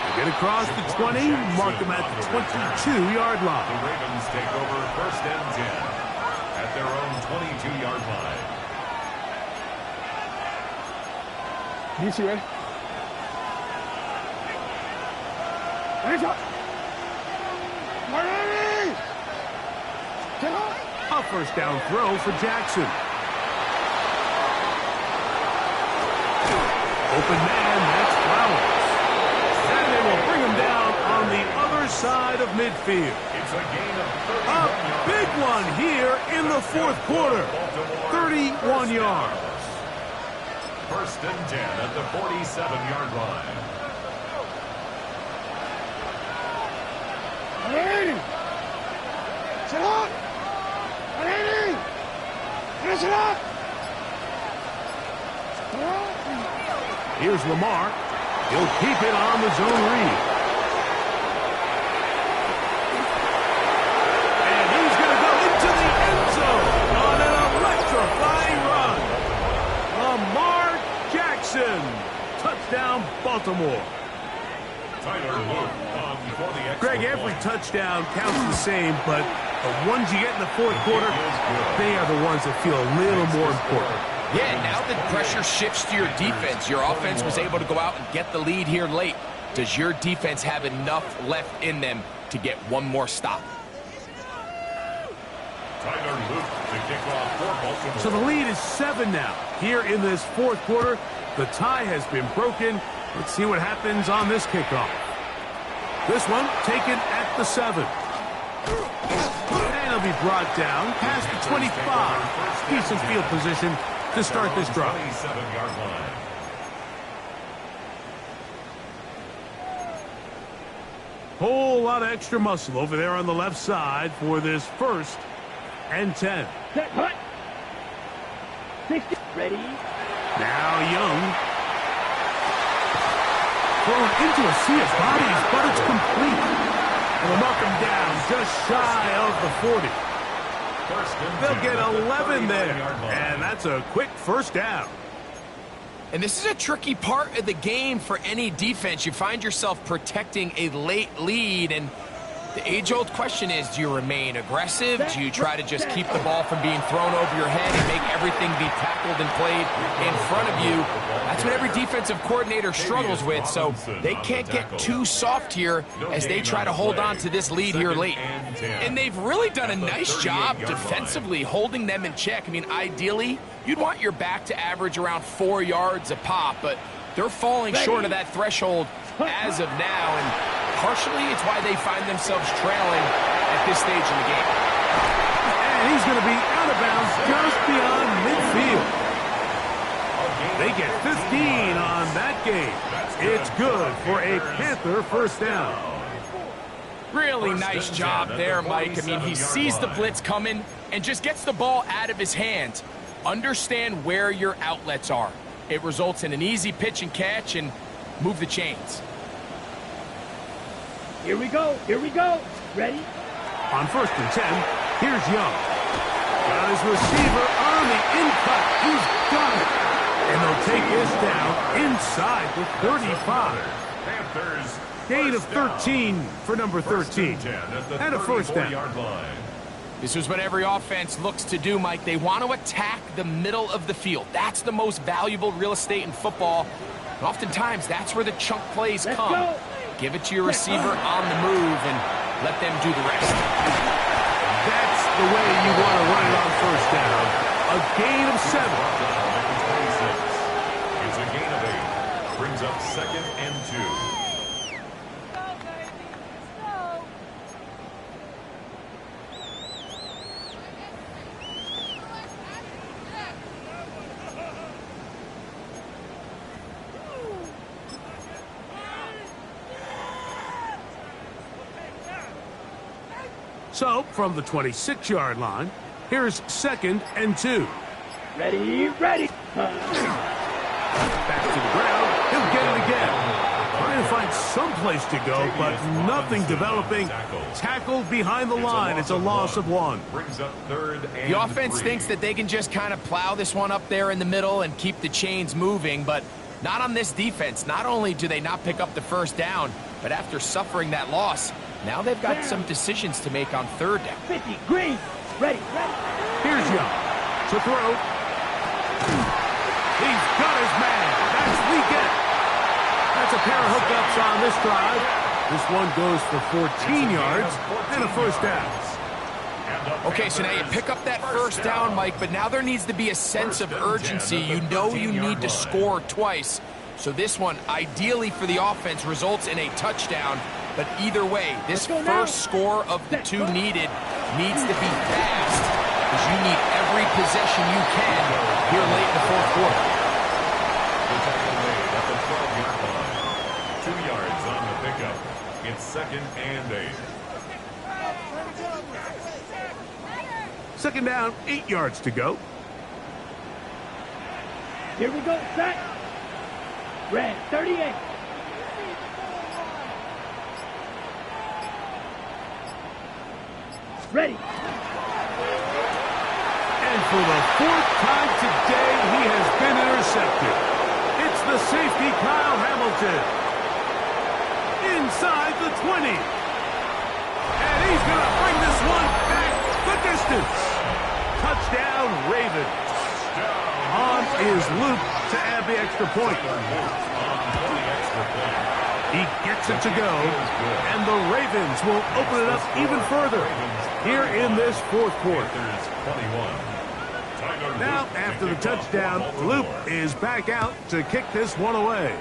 [SPEAKER 1] They get across the 20, mark them at the 22-yard
[SPEAKER 4] The
[SPEAKER 1] line.
[SPEAKER 4] Ravens take over 1st and 10 at their own 22-yard line.
[SPEAKER 2] You see, ready? Hands up.
[SPEAKER 1] A first down throw for Jackson. Open man, that's Flowers. And they will bring him down on the other side of midfield.
[SPEAKER 4] It's a gain of 31
[SPEAKER 1] A
[SPEAKER 4] yards.
[SPEAKER 1] big one here in the 4th quarter. 31 yards.
[SPEAKER 4] 1st and 10 at the 47-yard line.
[SPEAKER 2] Sit up. Finish it up.
[SPEAKER 1] Here's Lamar. He'll keep it on the zone read. And he's going to go into the end zone on an electrifying run. Lamar Jackson. Touchdown, Baltimore.
[SPEAKER 4] Tyler Luke on for the extra
[SPEAKER 1] Greg, every
[SPEAKER 4] point.
[SPEAKER 1] touchdown counts the same, but the ones you get in the 4th quarter, they are the ones that feel a little more important.
[SPEAKER 3] Yeah, now the pressure shifts to your defense. Your offense was able to go out and get the lead here late. Does your defense have enough left in them to get one more stop?
[SPEAKER 4] Tyler Luke to kick off for Baltimore.
[SPEAKER 1] So the lead is 7 now. Here in this 4th quarter, the tie has been broken. Let's see what happens on this kickoff. This one taken at the 7. And he'll be brought down past the 25. Decent field position to start this drive.
[SPEAKER 4] 27-yard line.
[SPEAKER 1] Whole lot of extra muscle over there on the left side for this 1st and 10.
[SPEAKER 2] Set, hut. 60. Ready.
[SPEAKER 1] Now Young. Thrown into a sea of bodies, but it's complete. And they'll knock him down just shy of the 40.
[SPEAKER 4] First and
[SPEAKER 1] They'll
[SPEAKER 4] 10
[SPEAKER 1] get
[SPEAKER 4] at the
[SPEAKER 1] 11 there.
[SPEAKER 4] 31-yard line.
[SPEAKER 1] And that's a quick first down.
[SPEAKER 3] And this is a tricky part of the game for any defense. You find yourself protecting a late lead, and the age-old question is, do you remain aggressive? Do you try to just keep the ball from being thrown over your head and make everything be tackled and played in front of you? That's what every defensive coordinator struggles with, so they can't get too soft here as they try to hold on to this lead here late. And they've really done a nice job defensively holding them in check. I mean, ideally, you'd want your back to average around 4 yards a pop, but they're falling short of that threshold as of now, and partially it's why they find themselves trailing at this stage in the game.
[SPEAKER 1] And he's going to be out of bounds just beyond midfield. They get 15 on that game. It's good for a Panther first down.
[SPEAKER 3] Really nice job there, Mike. I mean, he sees the blitz coming and just gets the ball out of his hands. Understand where your outlets are. It results in an easy pitch and catch and move the chains.
[SPEAKER 2] Here we go. Here we go. Ready?
[SPEAKER 1] On 1st and 10, here's Young. Got his receiver on the in-cut. He's got it. And they'll take this down inside the 35.
[SPEAKER 4] Panthers.
[SPEAKER 1] Gain of 13 for number 13. And a first down.
[SPEAKER 3] This is what every offense looks to do, Mike. They want to attack the middle of the field. That's the most valuable real estate in football. And oftentimes, that's where the chunk plays come. Give it to your receiver on the move and let them do the rest.
[SPEAKER 1] That's the way you want to run it on first down. A gain of 7.
[SPEAKER 4] It's a gain of 8. Brings up 2nd and 2.
[SPEAKER 1] So, from the 26-yard line, here's 2nd and 2.
[SPEAKER 2] Ready, ready.
[SPEAKER 1] Back to the ground. He'll get it again. Trying to find some place to go, but nothing developing. Tackled behind the line. It's a loss of 1.
[SPEAKER 4] Brings up 3rd and
[SPEAKER 3] The offense
[SPEAKER 4] 3.
[SPEAKER 3] thinks that they can just kind of plow this one up there in the middle and keep the chains moving, but not on this defense. Not only do they not pick up the first down, but after suffering that loss, now they've got some decisions to make on 3rd down.
[SPEAKER 2] 50, green. Ready, ready.
[SPEAKER 1] Here's Young to throw. He's got his man. That's weekend. That's a pair of hookups on this drive. This one goes for 14 yards and a first down.
[SPEAKER 3] Okay, so now you pick up that first down, Mike, but now there needs to be a sense of urgency. You know you need to score twice. So this one, ideally for the offense, results in a touchdown. But either way, this first score of the 2 needed needs to be fast, because you need every possession you can here late in the 4th quarter.
[SPEAKER 4] At the 12-yard line. 2 yards on the pickup. It's 2nd and 8.
[SPEAKER 1] 2nd down, 8 yards to go.
[SPEAKER 2] Here we go. Set. Red, 38. Ready.
[SPEAKER 1] And for the 4th time today, he has been intercepted. It's the safety, Kyle Hamilton. Inside the 20. And he's going to bring this one back the distance. Touchdown, Ravens. On is Luke to add the extra point. He gets it to go, and the Ravens will open it up even further here in this 4th quarter. Now, after the touchdown, Luke is back out to kick this one away.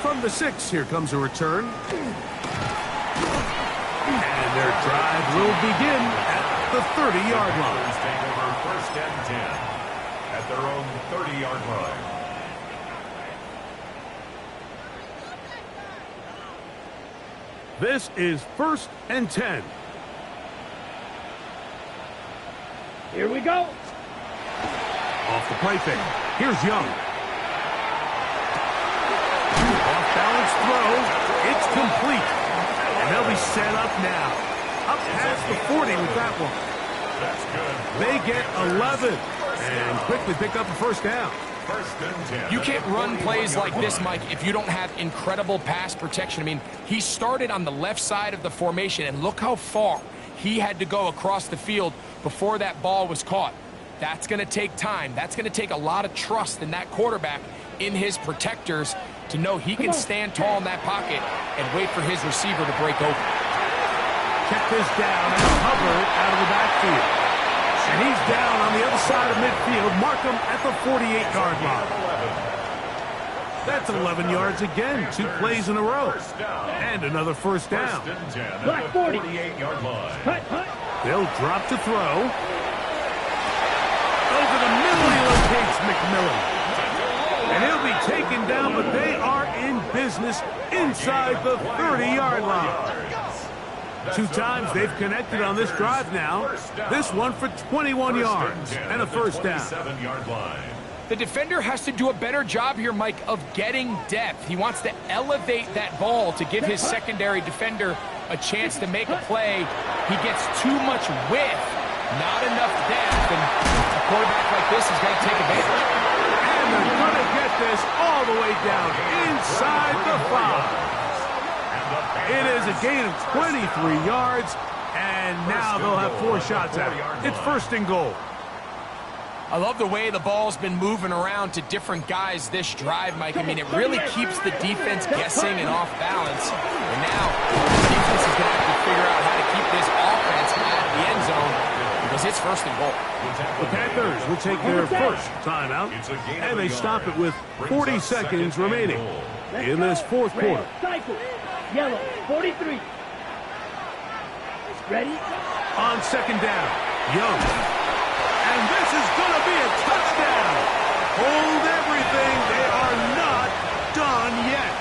[SPEAKER 1] From the 6, here comes a return. And their drive will begin at the 30-yard line.
[SPEAKER 4] Take over 1st and 10 at their own 30-yard line.
[SPEAKER 1] This is 1st and 10.
[SPEAKER 2] Here we go.
[SPEAKER 1] Off the play fake. Here's Young. Off-balance throw. It's complete. And they'll be set up now. Up past the 40 with that one.
[SPEAKER 4] That's good.
[SPEAKER 1] They get 11. and quickly pick up a first down.
[SPEAKER 4] First and 10.
[SPEAKER 3] You can't run plays like this, Mike, if you don't have incredible pass protection. I mean, he started on the left side of the formation, and look how far he had to go across the field before that ball was caught. That's going to take time. That's going to take a lot of trust in that quarterback, in his protectors, to know he can stand tall in that pocket and wait for his receiver to break open.
[SPEAKER 1] Check this down and Hubbard out of the backfield. And he's down on the other side of midfield. Mark him at the 48-yard line. That's 11 yards again. 2 plays in a row. And another first down.
[SPEAKER 4] First and 10
[SPEAKER 2] Black
[SPEAKER 4] at the
[SPEAKER 2] 40.
[SPEAKER 4] 48-yard line.
[SPEAKER 2] Hut.
[SPEAKER 1] They'll drop to throw. Over the middle he locates McMillan. And he'll be taken down, but they are in business inside the 30-yard line. 2 times they've connected on this drive now. This one for 21 yards and a first down.
[SPEAKER 4] 27-yard line.
[SPEAKER 3] The defender has to do a better job here, Mike, of getting depth. He wants to elevate that ball to give his secondary defender a chance to make a play. He gets too much width, not enough depth, and a quarterback like this is going to take advantage.
[SPEAKER 1] And they're going to get this all the way down inside the 5. It is a gain of 23 yards, and now they'll have 4 shots at it. It's first and goal.
[SPEAKER 3] I love the way the ball's been moving around to different guys this drive, Mike. I mean, it really keeps the defense guessing and off balance. And now the defense is going to have to figure out how to keep this offense at the end zone because it's first and goal.
[SPEAKER 1] The Panthers will take their first timeout, and they stop it with 40 seconds remaining in this fourth quarter.
[SPEAKER 2] Cycle. Yellow. 43. Ready?
[SPEAKER 1] On second down, Young. And this is going to be a touchdown. Hold everything. They are not done yet.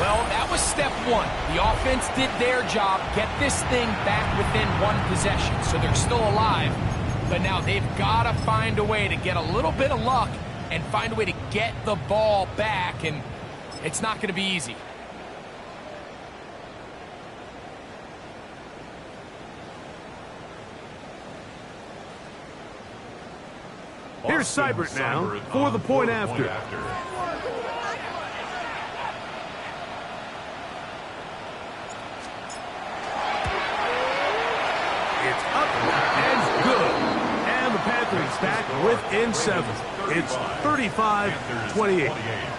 [SPEAKER 3] Well, that was step 1. The offense did their job, get this thing back within 1 possession, so they're still alive. But now they've got to find a way to get a little bit of luck and find a way to get the ball back, and it's not going to be easy.
[SPEAKER 1] Here's Seibert now for the point after. It's up and good. And the Panthers back within 7. It's 35-28.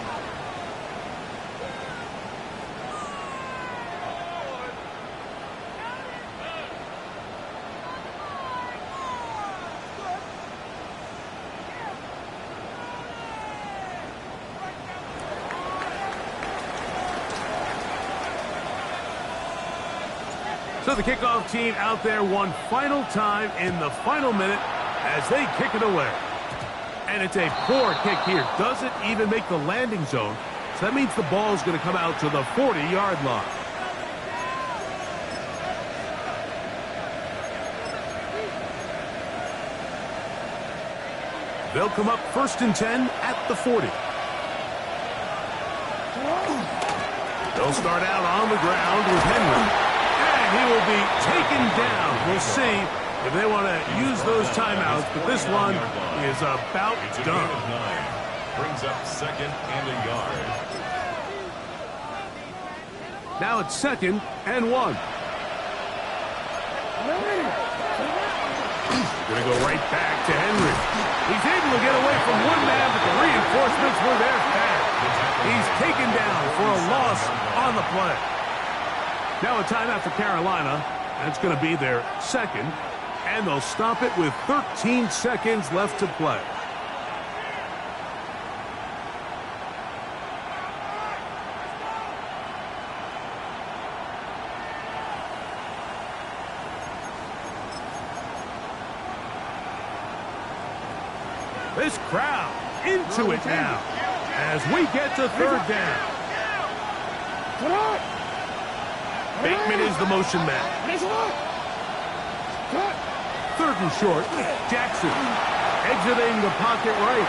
[SPEAKER 1] So the kickoff team out there one final time in the final minute as they kick it away. And it's a poor kick here. Doesn't even make the landing zone. So that means the ball is going to come out to the 40-yard line. They'll come up first and 10 at the 40. They'll start out on the ground with Henry. He will be taken down. We'll see if they want to use those timeouts, but this one is about done.
[SPEAKER 4] Brings up second and a yard.
[SPEAKER 1] Now it's second and 1. Going to go right back to Henry. He's able to get away from one man, but the reinforcements were there fast. He's taken down for a loss on the play. Now a timeout for Carolina. That's going to be their second. And they'll stop it with 13 seconds left to play. This crowd into it now as we get to third down. Bateman is the motion man. Third and short. Jackson exiting the pocket right.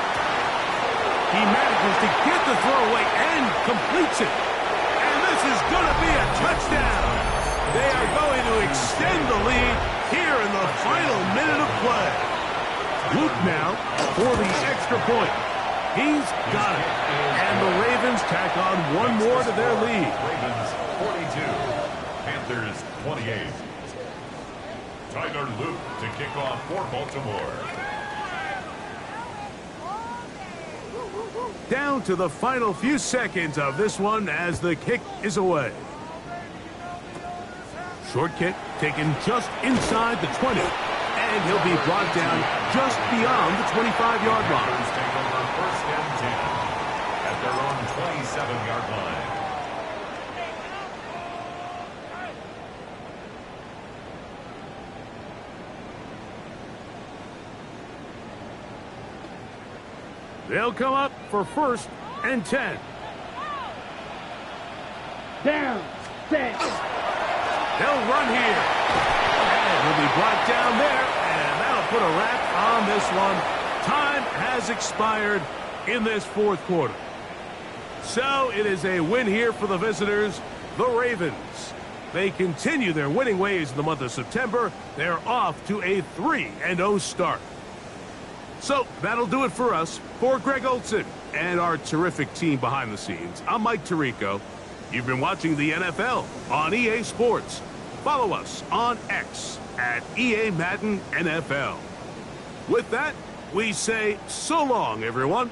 [SPEAKER 1] He manages to get the throw away and completes it. And this is going to be a touchdown. They are going to extend the lead here in the final minute of play. Luke now for the extra point. He's got it. And the Ravens tack on one more to their lead.
[SPEAKER 4] Ravens 42, Panthers 28. Tyler Luke to kick off for Baltimore.
[SPEAKER 1] Down to the final few seconds of this one as the kick is away. Short kick taken just inside the 20. And he'll be brought down just beyond the 25-yard line.
[SPEAKER 4] Panthers take over first and 10 at their own 27-yard line.
[SPEAKER 1] They'll come up for first and 10.
[SPEAKER 2] Down. Set.
[SPEAKER 1] They'll run here. And he'll be brought down there. And that'll put a wrap on this one. Time has expired in this fourth quarter. So it is a win here for the visitors, the Ravens. They continue their winning ways in the month of September. They're off to a 3-0 start. So that'll do it for us. For Greg Olson and our terrific team behind the scenes, I'm Mike Tirico. You've been watching the NFL on EA Sports. Follow us on X at EA Madden NFL. With that, we say so long, everyone.